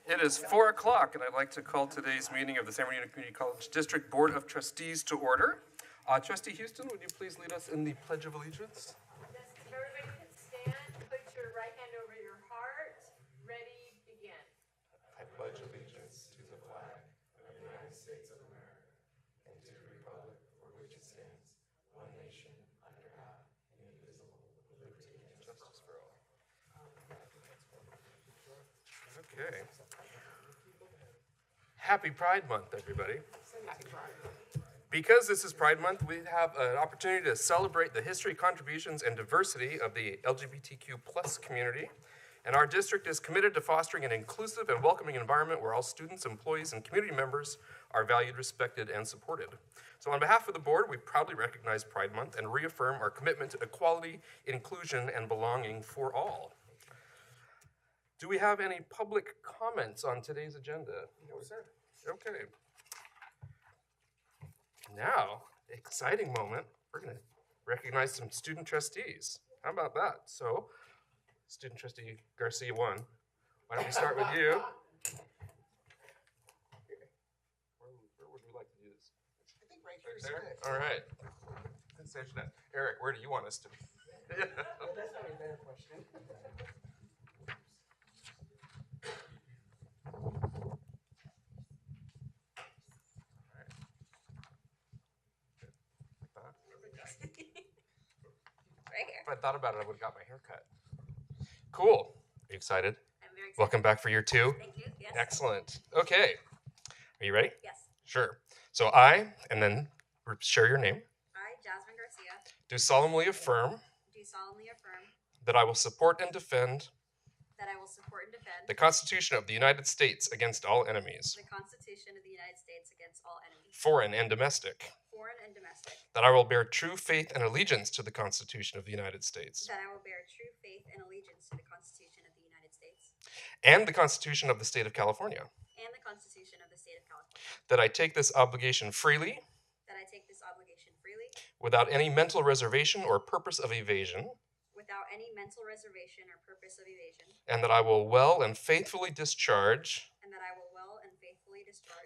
It is 4 o'clock, and I'd like to call today's meeting of the San Bernardino Community College District Board of Trustees to order. Trustee Houston, would you please lead us in the Pledge of Allegiance? Yes, if everybody can stand, put your right hand over your heart. Ready, begin. I pledge allegiance to the flag of the United States of America and to the republic for which it stands, one nation, under God, indivisible, with liberty and justice for all. Okay. Happy Pride Month, everybody. Happy Pride. Because this is Pride Month, we have an opportunity to celebrate the history, contributions, and diversity of the LGBTQ plus community. And our district is committed to fostering an inclusive and welcoming environment where all students, employees, and community members are valued, respected, and supported. So on behalf of the board, we proudly recognize Pride Month and reaffirm our commitment to equality, inclusion, and belonging for all. Do we have any public comments on today's agenda? No, sir. Okay. Now, exciting moment, we're going to recognize some student trustees. How about that? So, student trustee Garcia 1, why don't we start with you? Where would we like to do this? I think right here is good. All right. Let's answer that. Eric, where do you want us to be? Well, that's probably a better question. Right here. If I thought about it, I would have got my hair cut. Cool. Are you excited? I'm very excited. Welcome back for year 2. Thank you. Yes. Excellent. Okay. Are you ready? Yes. Sure. So I, and then share your name, I, Jasmine Garcia, do solemnly affirm that I will support and defend the Constitution of the United States against all enemies, the Constitution of the United States against all enemies, foreign and domestic, that I will bear true faith and allegiance to the Constitution of the United States that I will bear true faith and allegiance to the Constitution of the United States and the Constitution of the State of California, and the Constitution of the State of California, that I take this obligation freely without any mental reservation or purpose of evasion, and that I will well and faithfully discharge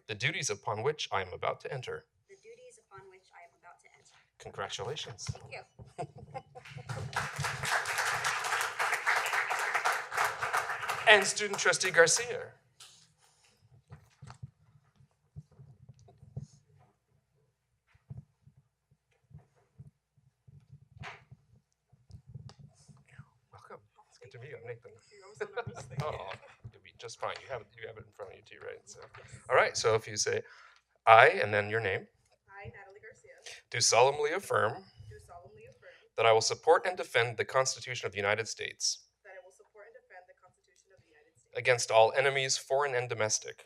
the duties upon which I am about to enter. Congratulations. Thank you. And student trustee Garcia. Welcome. It's good to meet you. I'm Nathan. Oh, you'll be just fine. You have it in front of you too, right? So, all right. So if you say I and then your name. I, Natalie Garcia, Do solemnly affirm that I will support and defend the Constitution of the United States against all enemies, foreign and domestic,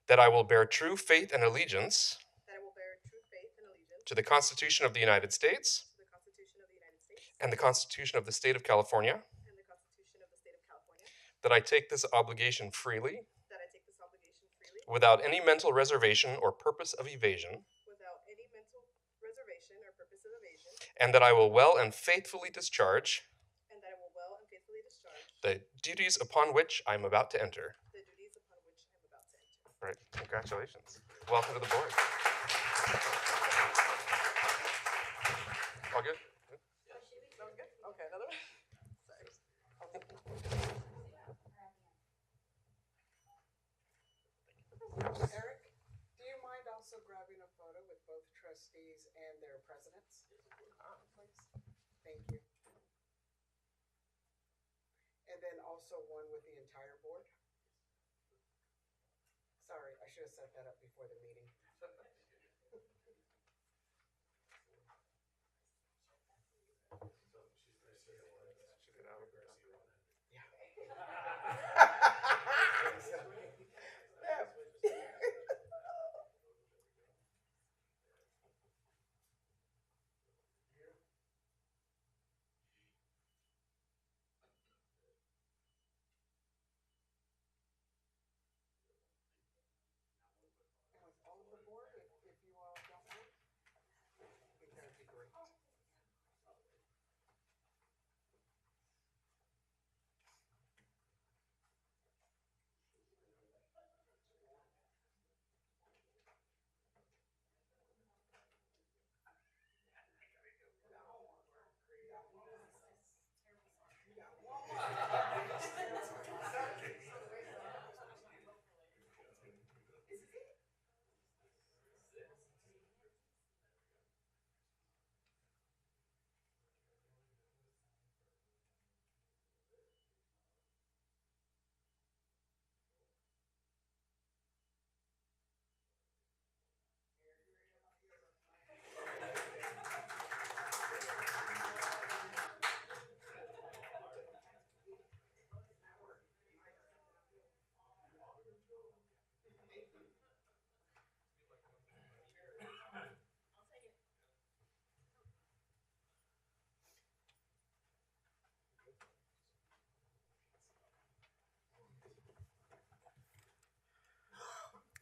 that I will bear true faith and allegiance to the Constitution of the United States and the Constitution of the State of California, that I take this obligation freely without any mental reservation or purpose of evasion, and that I will well and faithfully discharge the duties upon which I am about to enter. All right, congratulations. Welcome to the board. All good? Okay, another one. Eric, do you mind also grabbing a photo with both trustees and their presidents? Please. Thank you. And then also one with the entire board. Sorry, I should have set that up before the meeting. All of the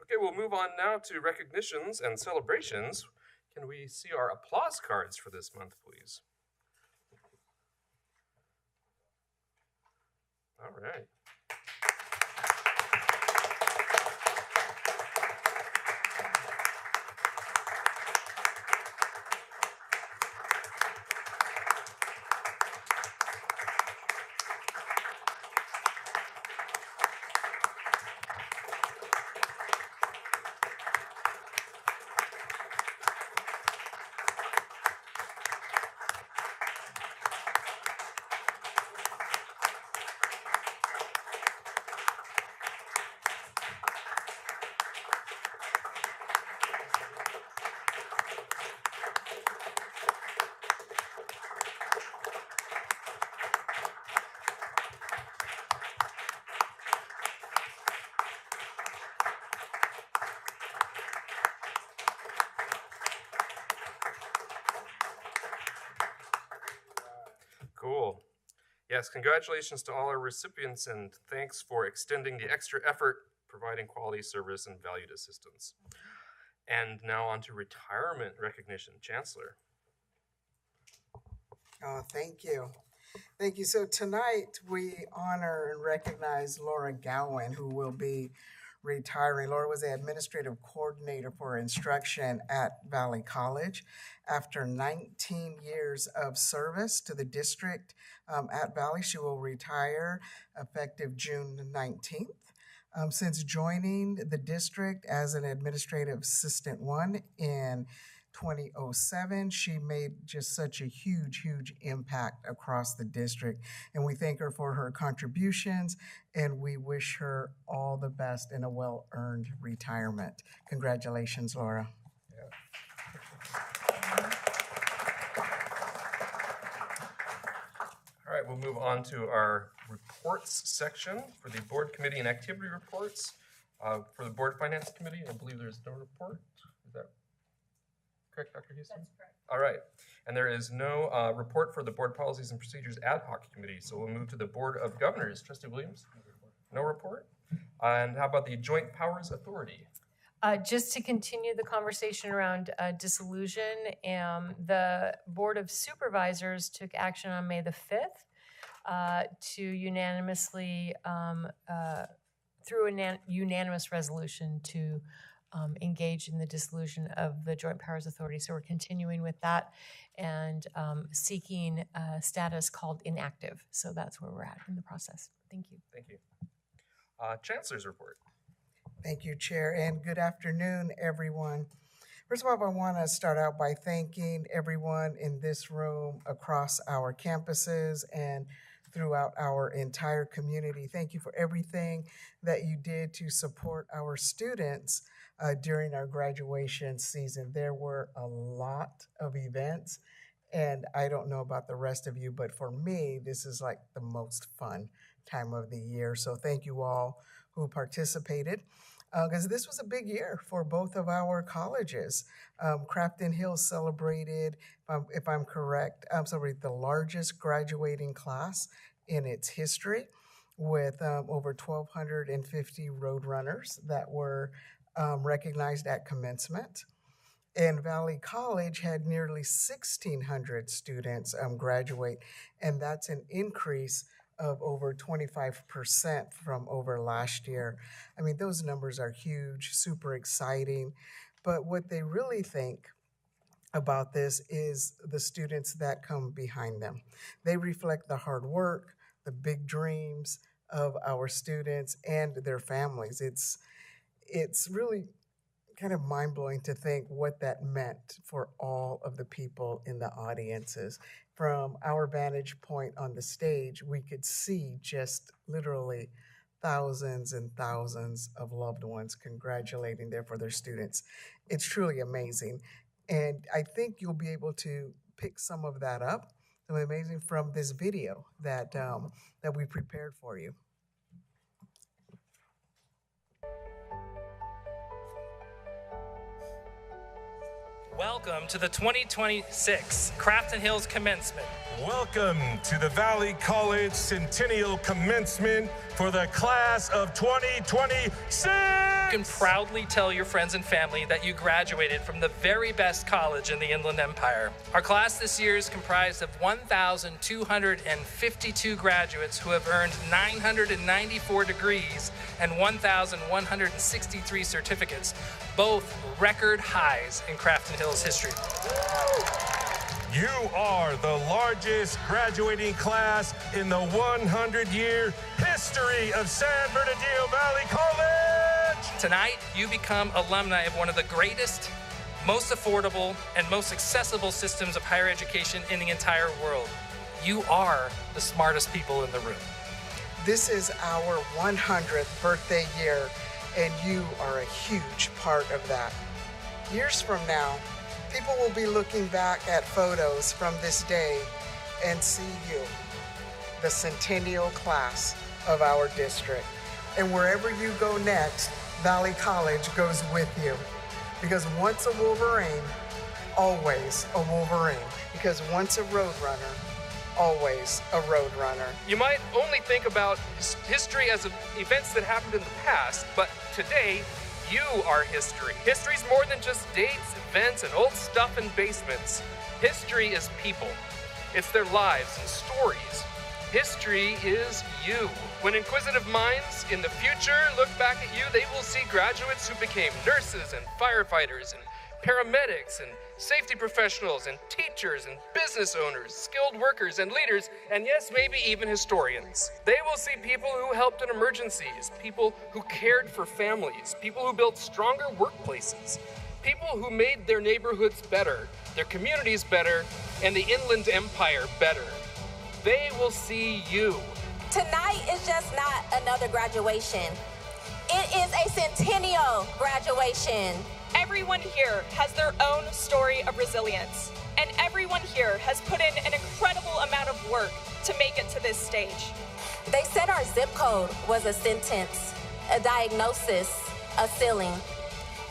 Okay, we'll move on now to recognitions and celebrations. Can we see our applause cards for this month, please? All right. Cool. Yes, congratulations to all our recipients, and thanks for extending the extra effort providing quality service and valued assistance. And now on to retirement recognition. Chancellor. Oh, thank you. Thank you. So tonight we honor and recognize Laura Gowan, who will be retiring. Laura was the administrative coordinator for instruction at Valley College. After 19 years of service to the district at Valley, she will retire effective June 19th. Since joining the district as an administrative assistant 1 in 2007, she made just such a huge impact across the district. And we thank her for her contributions, and we wish her all the best in a well-earned retirement. Congratulations, Laura. All right, we'll move on to our reports section for the board committee and activity reports. For the board finance committee, I believe there's no report. Is that correct, Dr. Houston? That's correct. All right, and there is no report for the board policies and procedures ad hoc committee, so we'll move to the board of governors. Trustee Williams? No report. And how about the joint powers authority? Just to continue the conversation around dissolution, the Board of Supervisors took action on May the 5th to unanimously, through a unanimous resolution to engage in the dissolution of the Joint Powers Authority. So we're continuing with that and seeking status called inactive. So that's where we're at in the process. Thank you. Thank you. Chancellor's report. Thank you, Chair, and good afternoon, everyone. First of all, I want to start out by thanking everyone in this room across our campuses and throughout our entire community. Thank you for everything that you did to support our students during our graduation season. There were a lot of events, and I don't know about the rest of you, but for me, this is like the most fun time of the year. So thank you all who participated. Because this was a big year for both of our colleges. Crafton Hills celebrated, if I'm correct, the largest graduating class in its history with over 1,250 Roadrunners that were recognized at commencement. And Valley College had nearly 1,600 students graduate, and that's an increase of over 25% from over last year. I mean, those numbers are huge, super exciting. But what they really think about this is the students that come behind them. They reflect the hard work, the big dreams of our students and their families. It's really kind of mind-blowing to think what that meant for all of the people in the audiences. From our vantage point on the stage, we could see just literally thousands and thousands of loved ones congratulating them for their students. It's truly amazing. And I think you'll be able to pick some of that up, some amazing from this video that we prepared for you. Welcome to the 2026 Crafton Hills Commencement. Welcome to the Valley College Centennial Commencement for the class of 2026. can proudly tell your friends and family that you graduated from the very best college in the Inland Empire. Our class this year is comprised of 1,252 graduates who have earned 994 degrees and 1,163 certificates, both record highs in Crafton Hills history. You are the largest graduating class in the 100-year history of San Bernardino Valley College. Tonight, you become alumni of one of the greatest, most affordable, and most accessible systems of higher education in the entire world. You are the smartest people in the room. This is our 100th birthday year, and you are a huge part of that. Years from now, people will be looking back at photos from this day and see you, the centennial class of our district. And wherever you go next, Valley College goes with you. Because once a Wolverine, always a Wolverine. Because once a Roadrunner, always a Roadrunner. You might only think about history as events that happened in the past, but today, you are history. History's more than just dates, events, and old stuff in basements. History is people. It's their lives and stories. History is you. When inquisitive minds in the future look back at you, they will see graduates who became nurses and firefighters and paramedics and safety professionals and teachers and business owners, skilled workers and leaders, and yes, maybe even historians. They will see people who helped in emergencies, people who cared for families, people who built stronger workplaces, people who made their neighborhoods better, their communities better, and the Inland Empire better. They will see you. Tonight is just not another graduation. It is a centennial graduation. Everyone here has their own story of resilience, and everyone here has put in an incredible amount of work to make it to this stage. They said our zip code was a sentence, a diagnosis, a ceiling.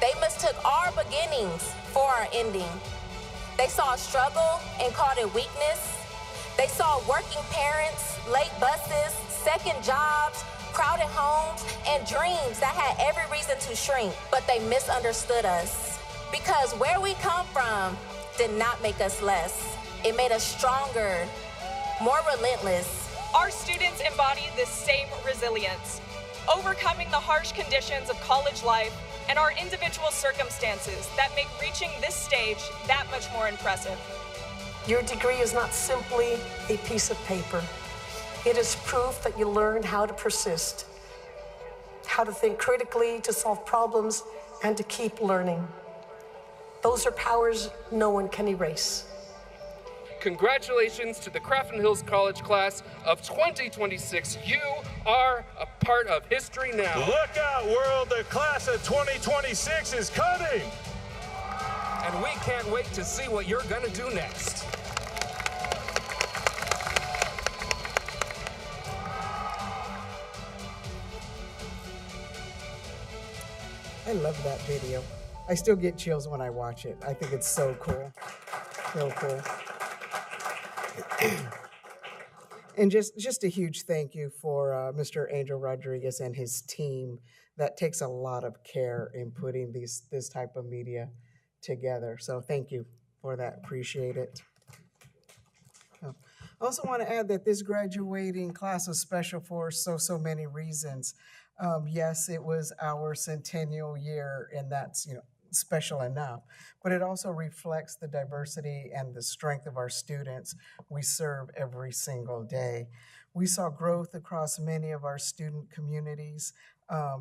They mistook our beginnings for our ending. They saw struggle and called it weakness. They saw working parents, late buses, second jobs, crowded homes, and dreams that had every reason to shrink, but they misunderstood us. Because where we come from did not make us less. It made us stronger, more relentless. Our students embody this same resilience, overcoming the harsh conditions of college life and our individual circumstances that make reaching this stage that much more impressive. Your degree is not simply a piece of paper. It is proof that you learned how to persist, how to think critically, to solve problems, and to keep learning. Those are powers no one can erase. Congratulations to the Crafton Hills College class of 2026. You are a part of history now. Look out, world, the class of 2026 is coming. And we can't wait to see what you're gonna do next. I love that video. I still get chills when I watch it. I think it's so cool. So cool. And just a huge thank you for Mr. Angel Rodriguez and his team that takes a lot of care in putting this type of media together. So thank you for that. Appreciate it. I also want to add that this graduating class was special for so many reasons. Yes, it was our centennial year, and that's special enough, but it also reflects the diversity and the strength of our students we serve every single day. We saw growth across many of our student communities,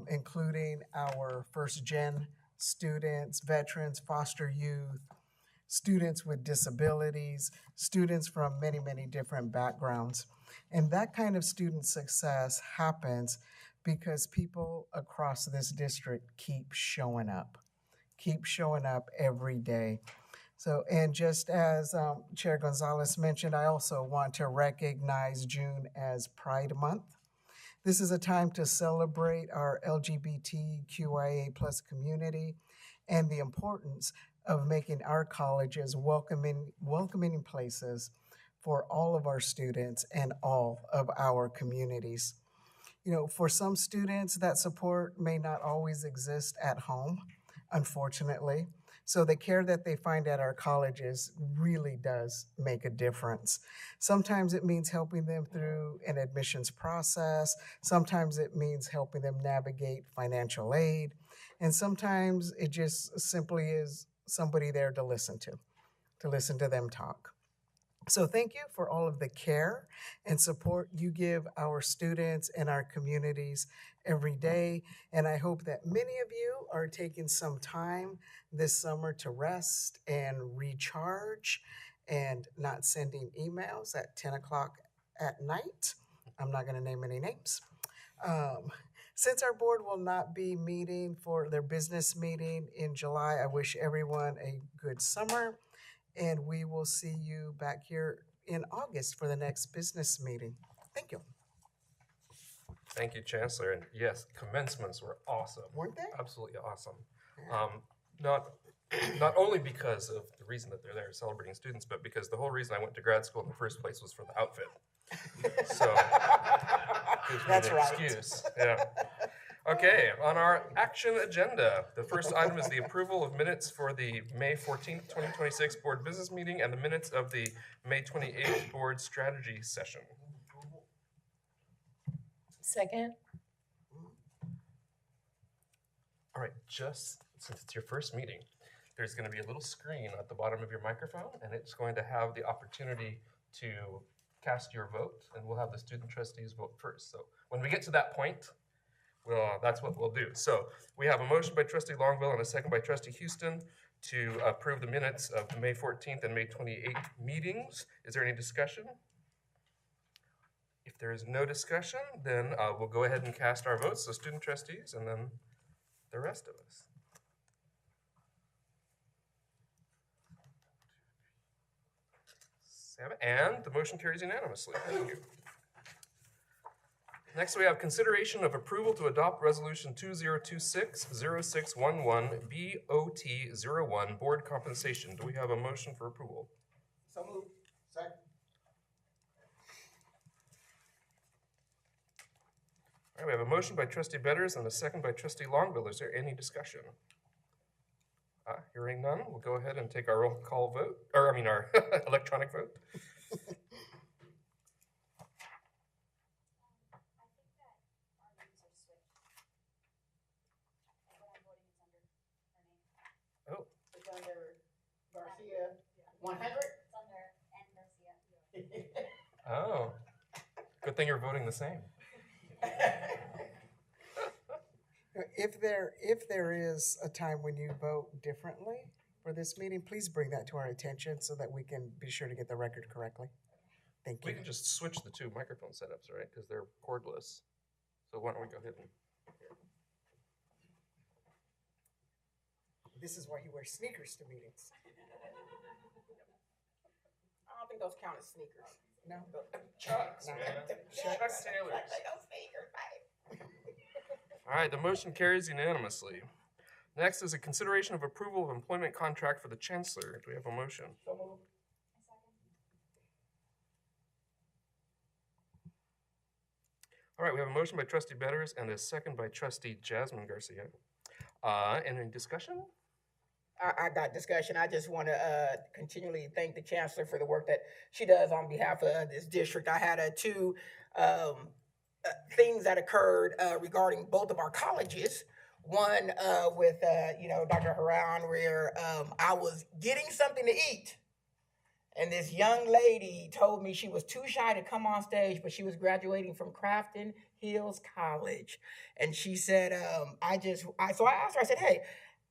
including our first-gen students, veterans, foster youth, students with disabilities, students from many different backgrounds. And that kind of student success happens because people across this district keep showing up every day. So, and just as Chair Gonzalez mentioned, I also want to recognize June as Pride Month. This is a time to celebrate our LGBTQIA+ community and the importance of making our colleges welcoming places for all of our students and all of our communities. You know, for some students, that support may not always exist at home, unfortunately. So the care that they find at our colleges really does make a difference. Sometimes it means helping them through an admissions process. Sometimes it means helping them navigate financial aid. And sometimes it just simply is somebody there to listen to them talk. So thank you for all of the care and support you give our students and our communities every day. And I hope that many of you are taking some time this summer to rest and recharge and not sending emails at 10 o'clock at night. I'm not going to name any names. Since our board will not be meeting for their business meeting in July, I wish everyone a good summer. And we will see you back here in August for the next business meeting. Thank you. Thank you, Chancellor. And yes, commencements were awesome. Weren't they? Absolutely awesome. Not only because of the reason that they're there celebrating students, but because the whole reason I went to grad school in the first place was for the outfit. So gives me That's an right. excuse. Yeah. Okay, on our action agenda, the first item is the approval of minutes for the May 14th, 2026 board business meeting and the minutes of the May 28th board strategy session. Second? All right, just since it's your first meeting, there's going to be a little screen at the bottom of your microphone, and it's going to have the opportunity to cast your vote, and we'll have the student trustees vote first. So when we get to that point, that's what we'll do. So we have a motion by Trustee Longville and a second by Trustee Houston to approve the minutes of the May 14th and May 28th meetings. Is there any discussion? If there is no discussion, then we'll go ahead and cast our votes, so student trustees and then the rest of us. And the motion carries unanimously. Thank you. Next, we have consideration of approval to adopt Resolution 2026-0611 BOT01 Board Compensation. Do we have a motion for approval? So moved. Second. All right, we have a motion by Trustee Betters and a second by Trustee Longville. Is there any discussion? Hearing none, we'll go ahead and take our roll call vote, or our electronic vote. Oh. It's under Garcia 100? It's under N. Garcia. Oh. Good thing you're voting the same. If there is a time when you vote differently for this meeting, please bring that to our attention so that we can be sure to get the record correctly. Thank you. We can just switch the two microphone setups, right? Because they're cordless. So why don't we go ahead and... This is why you wear sneakers to meetings. I don't think those count as sneakers. No? Chucks, man. Chucks Taylors. Those sneakers, right? All right, the motion carries unanimously. Next is a consideration of approval of employment contract for the Chancellor. Do we have a motion? So moved. All right, we have a motion by Trustee Betters and a second by Trustee Jasmine Garcia. Any discussion? I got discussion. I just want to continually thank the Chancellor for the work that she does on behalf of this district. I had two things that occurred regarding both of our colleges. One with Dr. Haran, where I was getting something to eat, and this young lady told me she was too shy to come on stage, but she was graduating from Crafton Hills College, and she said, so I asked her, I said, hey,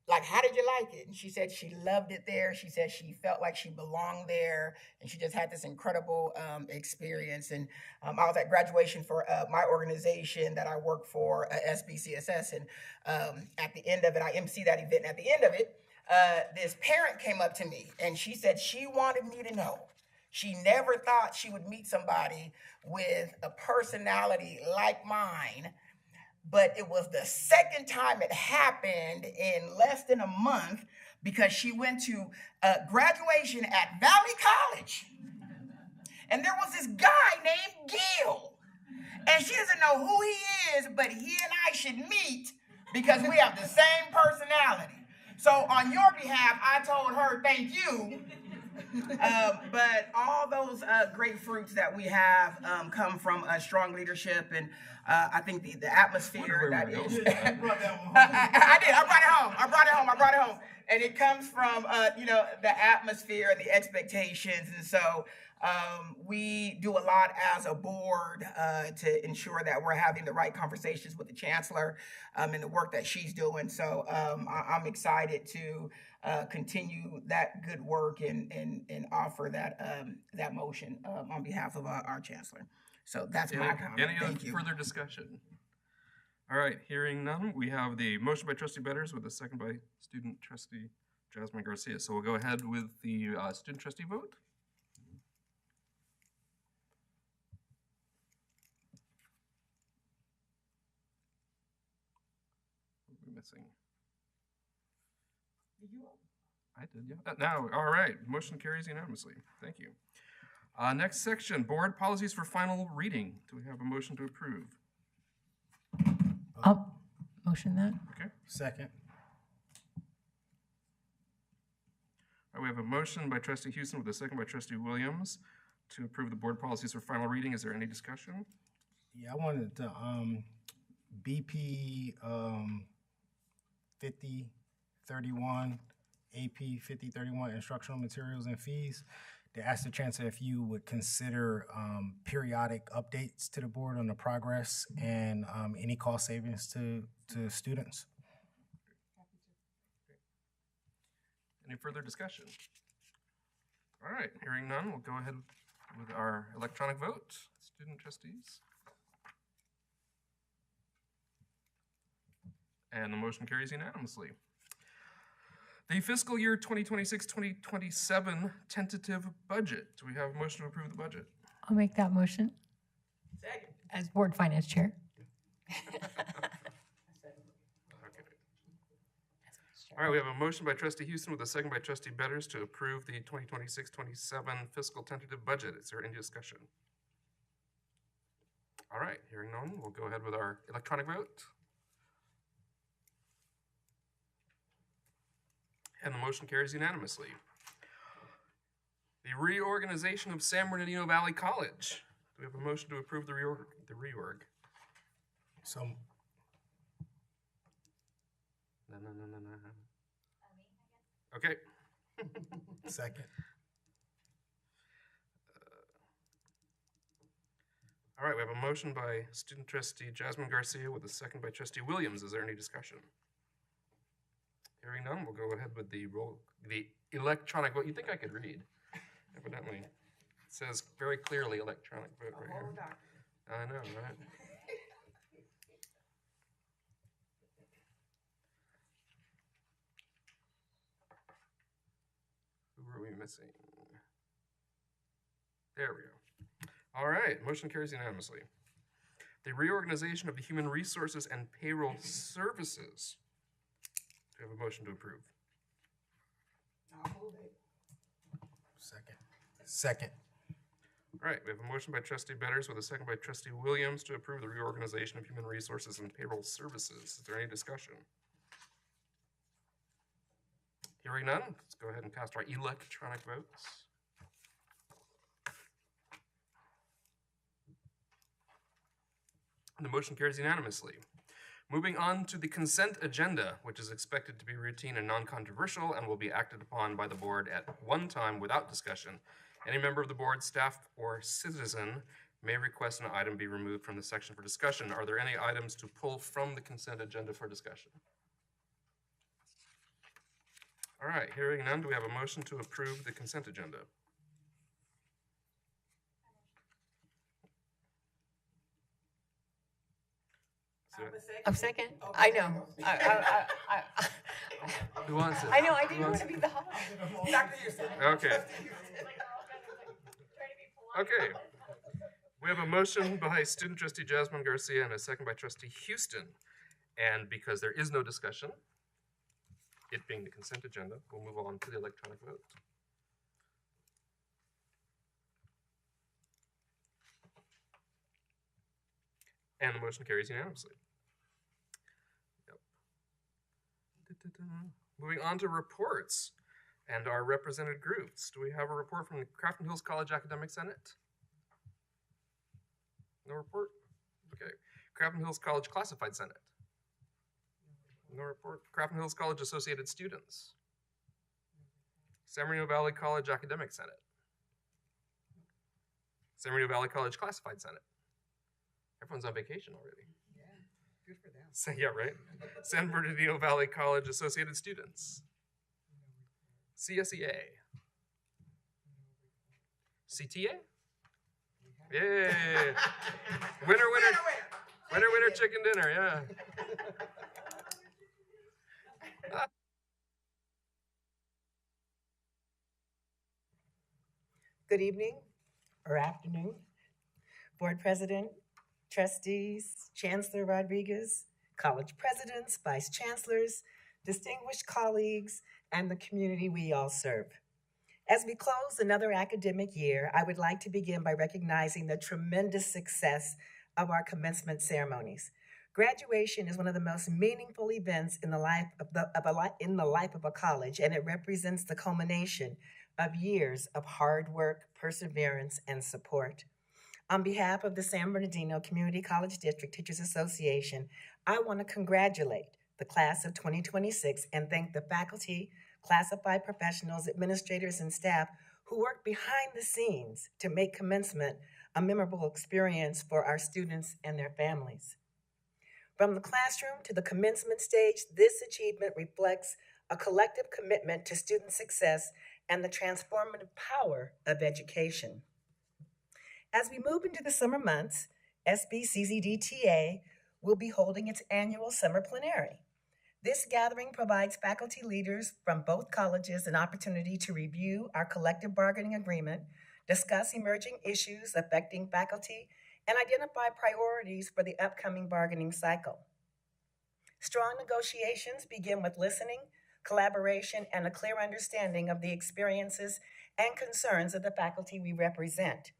like, how did you like it? And she said she loved it there. She said she felt like she belonged there, and she just had this incredible experience. And I was at graduation for my organization that I work for, SBCCD, and at the end of it, I emceed that event. And at the end of it, this parent came up to me, and she said she wanted me to know she never thought she would meet somebody with a personality like mine. But it was the second time it happened in less than a month, because she went to graduation at Valley College. And there was this guy named Gil. And she doesn't know who he is, but he and I should meet because we have the same personality. So on your behalf, I told her thank you. But all those great fruits that we have come from strong leadership, and I think the atmosphere that is. I did. I brought it home. And it comes from the atmosphere and the expectations, and so we do a lot as a board to ensure that we're having the right conversations with the chancellor and the work that she's doing. So I'm excited to continue that good work and offer that motion on behalf of our chancellor. So that's my comment. Thank you. Further discussion? All right, hearing none, we have the motion by Trustee Betters with a second by Student Trustee Jasmine Garcia. So we'll go ahead with the Student Trustee vote. What are we missing? I did, yeah. Now, all right, motion carries unanimously. Thank you. Next section, board policies for final reading. Do we have a motion to approve? I'll motion that. Okay. Second. All right, we have a motion by Trustee Houston with a second by Trustee Williams to approve the board policies for final reading. Is there any discussion? Yeah, I wanted to BP 5031, AP 5031, instructional materials and fees. To ask the chancellor if you would consider periodic updates to the board on the progress and any cost savings to students. Any further discussion? All right, hearing none, we'll go ahead with our electronic vote. Student trustees. And the motion carries unanimously. The fiscal year 2026-2027 tentative budget. Do we have a motion to approve the budget? I'll make that motion. Second. As board finance chair. All right, we have a motion by Trustee Houston with a second by Trustee Betters to approve the 2026-27 fiscal tentative budget. Is there any discussion? All right, hearing none, we'll go ahead with our electronic vote. And the motion carries unanimously. The reorganization of San Bernardino Valley College. Do we have a motion to approve the reorg? So, No. Okay. second. All right, we have a motion by Student Trustee Jasmine Garcia with a second by Trustee Williams. Is there any discussion? Hearing none, we'll go ahead with the electronic vote. You think I could read? Evidently. It says very clearly electronic vote right here. I know, right? Who were we missing? There we go. All right, motion carries unanimously. The reorganization of the Human Resources and Payroll Services. Do we have a motion to approve? Second. All right, we have a motion by Trustee Betters with a second by Trustee Williams to approve the reorganization of Human Resources and Payroll Services. Is there any discussion? Hearing none, let's go ahead and cast our electronic votes. And the motion carries unanimously. Moving on to the consent agenda, which is expected to be routine and non-controversial and will be acted upon by the board at one time without discussion. Any member of the board, staff, or citizen may request an item be removed from the section for discussion. Are there any items to pull from the consent agenda for discussion? All right, hearing none, do we have a motion to approve the consent agenda? A second? I know. Who wants it? I know, I didn't want to be the host. Okay. Okay. We have a motion by Student Trustee Jasmine Garcia and a second by Trustee Houston. And because there is no discussion, it being the consent agenda, we'll move on to the electronic vote. And the motion carries unanimously. Yep. Moving on to reports and our represented groups. Do we have a report from the Crafton Hills College Academic Senate? No report? Okay. Crafton Hills College Classified Senate? No report. Crafton Hills College Associated Students? San Bernardino Valley College Academic Senate? San Bernardino Valley College Classified Senate? Everyone's on vacation already. Yeah, good for them. So, yeah, right? San Bernardino Valley College Associated Students? CSEA? CTA? Yay! Winner, winner, winner, winner, chicken dinner, yeah. Good evening or afternoon, Board President, trustees, Chancellor Rodriguez, college presidents, vice chancellors, distinguished colleagues, and the community we all serve. As we close another academic year, I would like to begin by recognizing the tremendous success of our commencement ceremonies. Graduation is one of the most meaningful events in the life of a college, and it represents the culmination of years of hard work, perseverance, and support. On behalf of the San Bernardino Community College District Teachers Association, I want to congratulate the class of 2026 and thank the faculty, classified professionals, administrators, and staff who work behind the scenes to make commencement a memorable experience for our students and their families. From the classroom to the commencement stage, this achievement reflects a collective commitment to student success and the transformative power of education. As we move into the summer months, SBCCD TA will be holding its annual summer plenary. This gathering provides faculty leaders from both colleges an opportunity to review our collective bargaining agreement, discuss emerging issues affecting faculty, and identify priorities for the upcoming bargaining cycle. Strong negotiations begin with listening, collaboration, and a clear understanding of the experiences and concerns of the faculty we represent.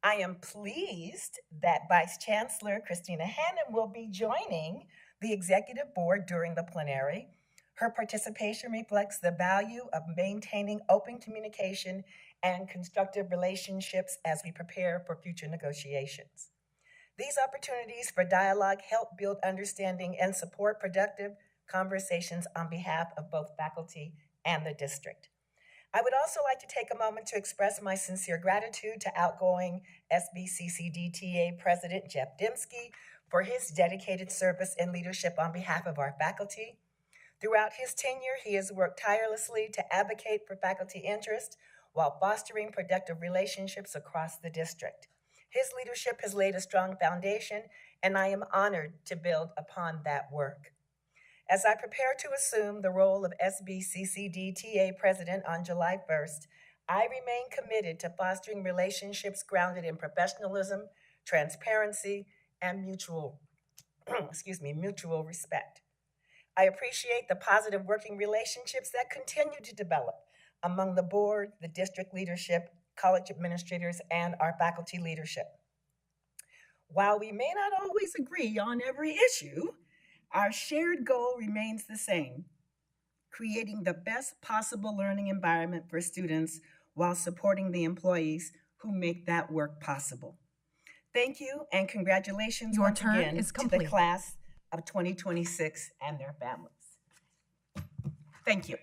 I am pleased that Vice Chancellor Christina Hannon will be joining the Executive Board during the plenary. Her participation reflects the value of maintaining open communication and constructive relationships as we prepare for future negotiations. These opportunities for dialogue help build understanding and support productive conversations on behalf of both faculty and the district. I would also like to take a moment to express my sincere gratitude to outgoing SBCCD TA President Jeff Dembski for his dedicated service and leadership on behalf of our faculty. Throughout his tenure, he has worked tirelessly to advocate for faculty interest while fostering productive relationships across the district. His leadership has laid a strong foundation, and I am honored to build upon that work. As I prepare to assume the role of SBCCD TA President on July 1st, I remain committed to fostering relationships grounded in professionalism, transparency, and mutual respect. I appreciate the positive working relationships that continue to develop among the board, the district leadership, college administrators, and our faculty leadership. While we may not always agree on every issue, our shared goal remains the same: creating the best possible learning environment for students while supporting the employees who make that work possible. Thank you, and congratulations once again to the class of 2026 and their families. Thank you.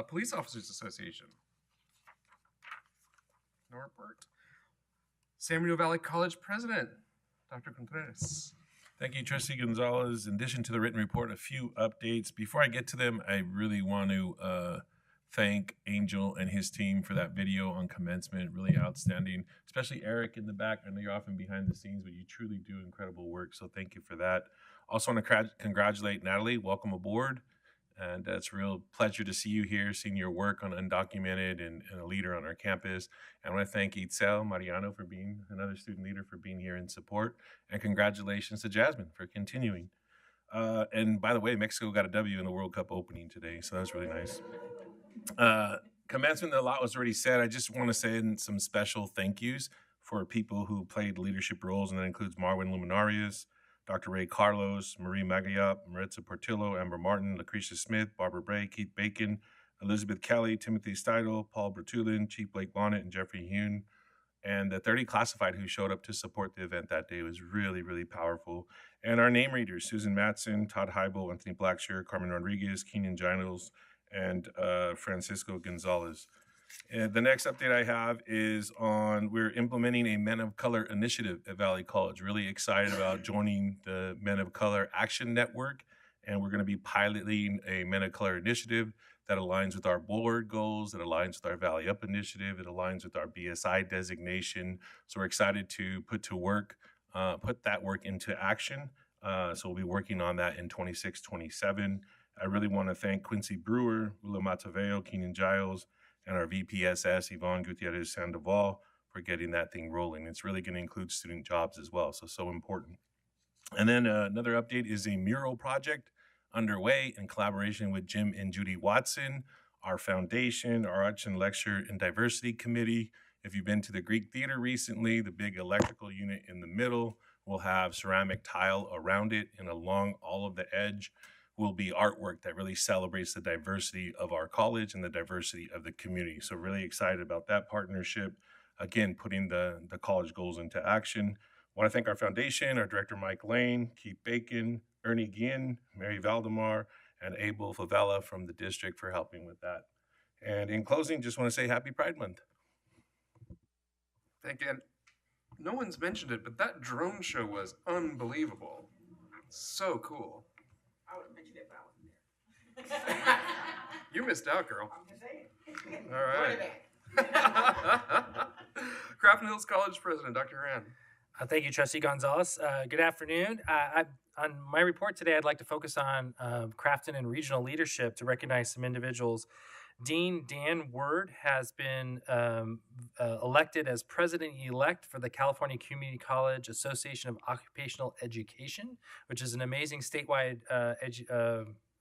Police Officers Association. No report. San Bernardino Valley College President, Dr. Contreras. Thank you, Trustee Gonzalez. In addition to the written report, a few updates. Before I get to them, I really want to thank Angel and his team for that video on commencement. Really outstanding, especially Eric in the back. I know you're often behind the scenes, but you truly do incredible work, so thank you for that. Also want to congratulate Natalie. Welcome aboard. And it's a real pleasure to see you here, seeing your work on Undocumented and a leader on our campus. And I want to thank Itzel Mariano for being another student leader, for being here in support. And congratulations to Jasmine for continuing. And by the way, Mexico got a W in the World Cup opening today, so that's really nice. commencement, a lot was already said. I just want to say some special thank yous for people who played leadership roles, and that includes Marwin Luminarius, Dr. Ray Carlos, Marie Magayop, Maritza Portillo, Amber Martin, Lucretia Smith, Barbara Bray, Keith Bacon, Elizabeth Kelly, Timothy Steidel, Paul Bertulin, Chief Blake Bonnet, and Jeffrey Hune. And the 30 classified who showed up to support the event that day was really, really powerful. And our name readers, Susan Matson, Todd Heibel, Anthony Blackshear, Carmen Rodriguez, Keenan Giles, and Francisco Gonzalez. And the next update I have is we're implementing a Men of Color initiative at Valley College. Really excited about joining the Men of Color Action Network. And we're going to be piloting a Men of Color initiative that aligns with our board goals, that aligns with our Valley Up initiative, it aligns with our BSI designation. So we're excited to put that work into action. So we'll be working on that in 26, 27. I really want to thank Quincy Brewer, Ula Mataveo, Keenan Giles, and our VPSS, Yvonne Gutierrez Sandoval, for getting that thing rolling. It's really going to include student jobs as well, so important. And then another update is a mural project underway in collaboration with Jim and Judy Watson, our foundation, our Arts and Lecture and Diversity Committee. If you've been to the Greek Theater recently, the big electrical unit in the middle will have ceramic tile around it, and along all of the edge will be artwork that really celebrates the diversity of our college and the diversity of the community. So really excited about that partnership. Again, putting the college goals into action. I want to thank our foundation, our director, Mike Lane, Keith Bacon, Ernie Guillen, Mary Valdemar, and Abel Favela from the district for helping with that. And in closing, just want to say Happy Pride Month. Thank you. And no one's mentioned it, but that drone show was unbelievable. So cool. I would have mentioned it, but I wasn't there. You missed out, girl. I'm just saying. All right. Crafton Hills College President, Dr. Haran. Thank you, Trustee Gonzalez. Good afternoon. On my report today, I'd like to focus on Crafton and regional leadership to recognize some individuals. Dean Dan Word has been elected as president-elect for the California Community College Association of Occupational Education, which is an amazing statewide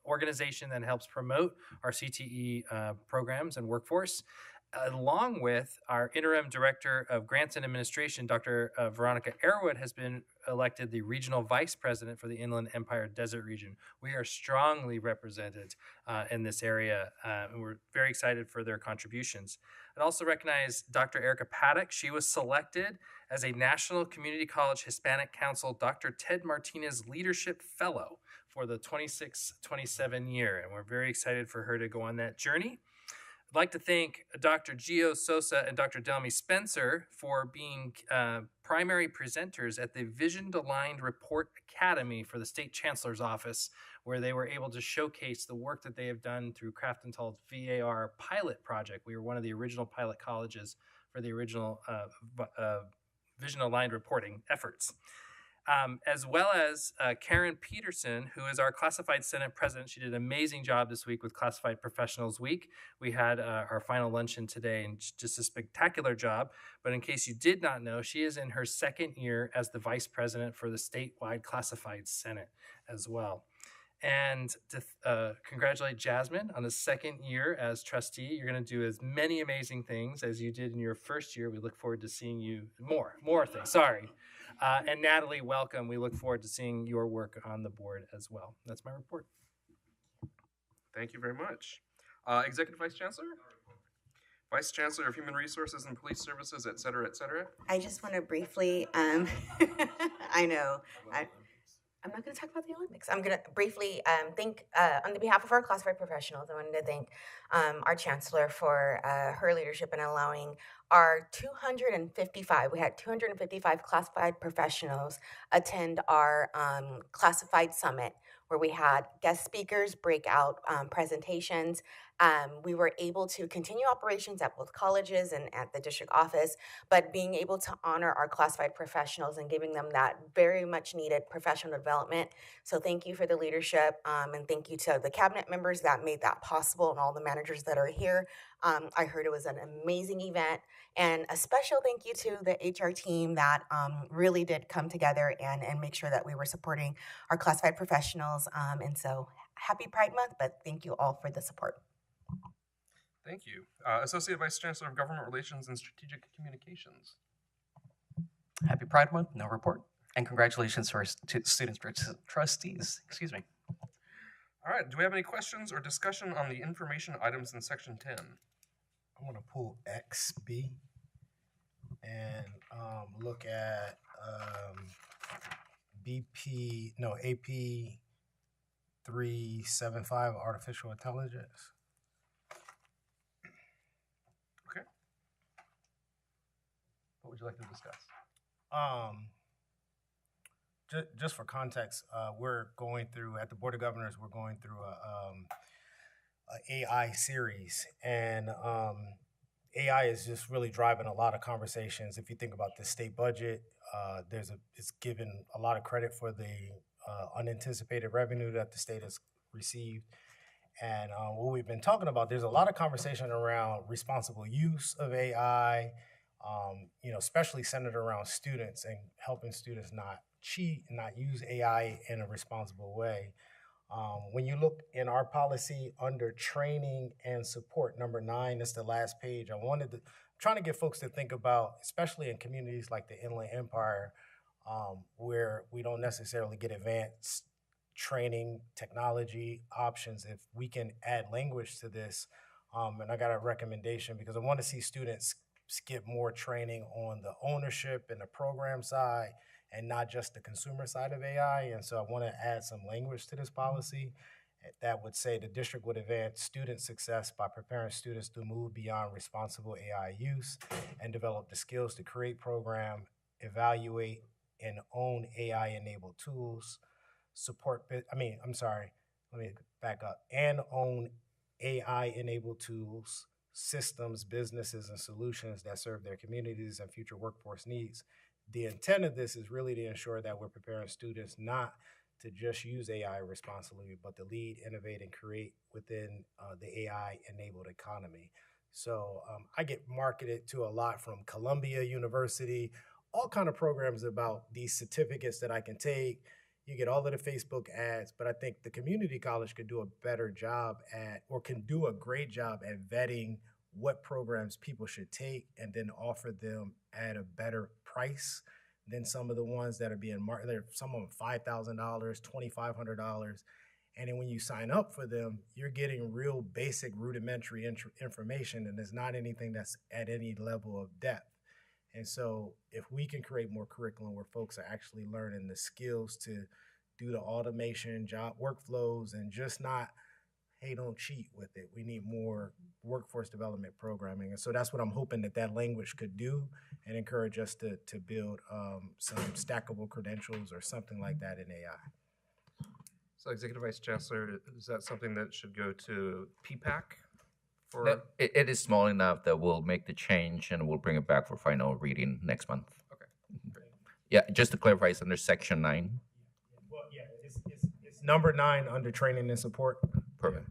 organization that helps promote our CTE programs and workforce, along with our interim director of grants and administration, Dr. Veronica Airwood, has been elected the regional vice president for the Inland Empire Desert region. We are strongly represented in this area, and we're very excited for their contributions. I'd also recognize Dr. Erica Paddock. She was selected as a National Community College Hispanic Council Dr. Ted Martinez Leadership Fellow for the 26-27 year, and we're very excited for her to go on that journey. I'd like to thank Dr. Gio Sosa and Dr. Delmy Spencer for being primary presenters at the Vision Aligned Report Academy for the State Chancellor's Office, where they were able to showcase the work that they have done through Crafton Hills VAR pilot project. We were one of the original pilot colleges for the original Vision Aligned reporting efforts. As well as Karen Peterson, who is our Classified Senate President. She did an amazing job this week with Classified Professionals Week. We had our final luncheon today, and just a spectacular job. But in case you did not know, she is in her second year as the Vice President for the statewide Classified Senate as well. And to congratulate Jasmine on the second year as trustee. You're going to do as many amazing things as you did in your first year. We look forward to seeing you more things. Sorry. And Natalie, welcome. We look forward to seeing your work on the board as well. That's my report. Thank you very much. Executive Vice Chancellor? Vice Chancellor of Human Resources and Police Services, et cetera, et cetera. I just want to briefly, I know, I'm not going to talk about the Olympics. I'm going to briefly thank, on behalf of our classified professionals, I wanted to thank our Chancellor for her leadership in allowing our 255, we had 255 classified professionals attend our classified summit, where we had guest speakers, breakout presentations. We were able to continue operations at both colleges and at the district office, but being able to honor our classified professionals and giving them that very much needed professional development. So thank you for the leadership, and thank you to the cabinet members that made that possible and all the managers that are here. I heard it was an amazing event, and a special thank you to the HR team that really did come together and make sure that we were supporting our classified professionals. And so happy Pride Month, but thank you all for the support. Thank you. Associate Vice Chancellor of Government Relations and Strategic Communications. Happy Pride Month, no report. And congratulations to our students, trustees, excuse me. All right, do we have any questions or discussion on the information items in section 10? I want to pull XB and look at AP 375, artificial intelligence. Okay. What would you like to discuss? Just for context, we're going through, at the Board of Governors, we're going through a AI series, and AI is just really driving a lot of conversations. If you think about the state budget, it's given a lot of credit for the unanticipated revenue that the state has received. And what we've been talking about, there's a lot of conversation around responsible use of AI, especially centered around students and helping students not cheat and not use AI in a responsible way. When you look in our policy under training and support, number 9, that's the last page. Trying to get folks to think about, especially in communities like the Inland Empire, where we don't necessarily get advanced training, technology options. If we can add language to this, and I got a recommendation because I want to see students get more training on the ownership and the program side and not just the consumer side of AI. And so I want to add some language to this policy that would say the district would advance student success by preparing students to move beyond responsible AI use and develop the skills to create, program, evaluate, and own AI-enabled tools, and own AI-enabled tools, systems, businesses, and solutions that serve their communities and future workforce needs. The intent of this is really to ensure that we're preparing students not to just use AI responsibly, but to lead, innovate, and create within the AI-enabled economy. So I get marketed to a lot from Columbia University, all kind of programs about these certificates that I can take. You get all of the Facebook ads, but I think the community college could do a better job can do a great job at vetting what programs people should take and then offer them at a better price than some of the ones that are being marketed. Some of them $5,000, $2,500. And then when you sign up for them, you're getting real basic rudimentary information, and there's not anything that's at any level of depth. And so if we can create more curriculum where folks are actually learning the skills to do the automation, job workflows, and just not, hey, don't cheat with it. We need more workforce development programming. And so that's what I'm hoping that language could do and encourage us to build some stackable credentials or something like that in AI. So Executive Vice Chancellor, is that something that should go to PPAC? It is small enough that we'll make the change and we'll bring it back for final reading next month. Okay. Great. Yeah, just to clarify, it's under section 9. Well, yeah, it's number 9 under training and support. Perfect.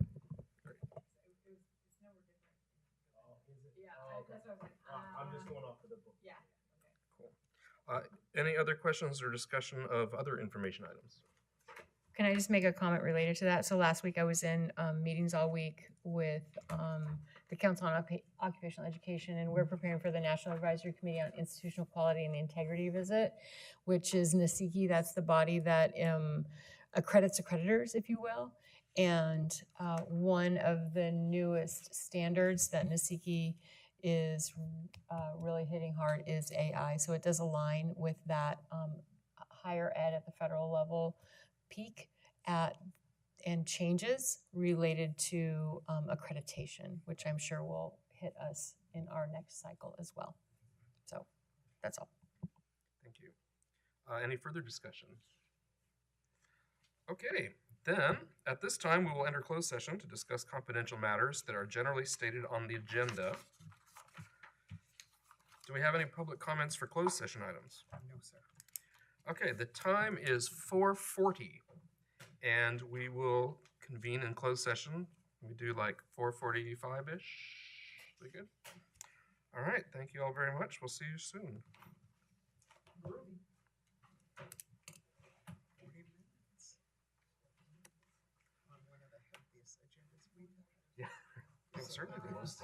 I'm just going off of the book. Yeah. Cool. Any other questions or discussion of other information items? Can I just make a comment related to that? So last week I was in meetings all week with the Council on Occupational Education, and we're preparing for the National Advisory Committee on Institutional Quality and Integrity visit, which is NACICI. That's the body that accredits accreditors, if you will. And one of the newest standards that NACICI is really hitting hard is AI. So it does align with that higher ed at the federal level peak and changes related to accreditation, which I'm sure will hit us in our next cycle as well. So that's all. Thank you. Any further discussion? Okay, then at this time we will enter closed session to discuss confidential matters that are generally stated on the agenda. Do we have any public comments for closed session items? No, sir. Okay, the time is 4:40, and we will convene in closed session. We do like 4:45-ish. Is that good? All right, thank you all very much. We'll see you soon. Yeah. Certainly the most.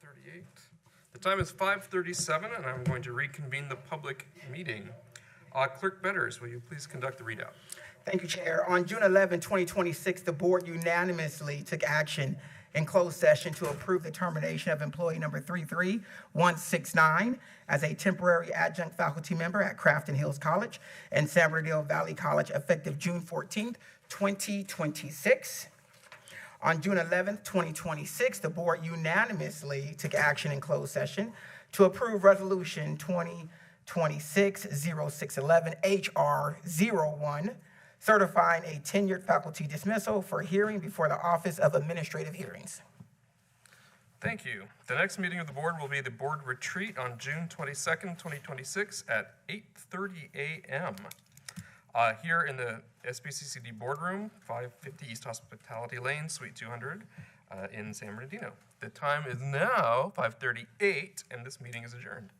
5:38. The time is 5:37, and I'm going to reconvene the public meeting. Clerk Betters, will you please conduct the readout? Thank you, Chair. On June 11, 2026, the board unanimously took action in closed session to approve the termination of employee number 33169 as a temporary adjunct faculty member at Crafton Hills College and San Bernardino Valley College effective June 14, 2026. On June 11, 2026, the board unanimously took action in closed session to approve Resolution 2026-0611 HR 01, certifying a tenured faculty dismissal for hearing before the Office of Administrative Hearings. Thank you. The next meeting of the board will be the board retreat on June 22nd, 2026 at 8:30 a.m. Here in the SBCCD boardroom, 550 East Hospitality Lane, Suite 200 in San Bernardino. The time is now 5:38 and this meeting is adjourned.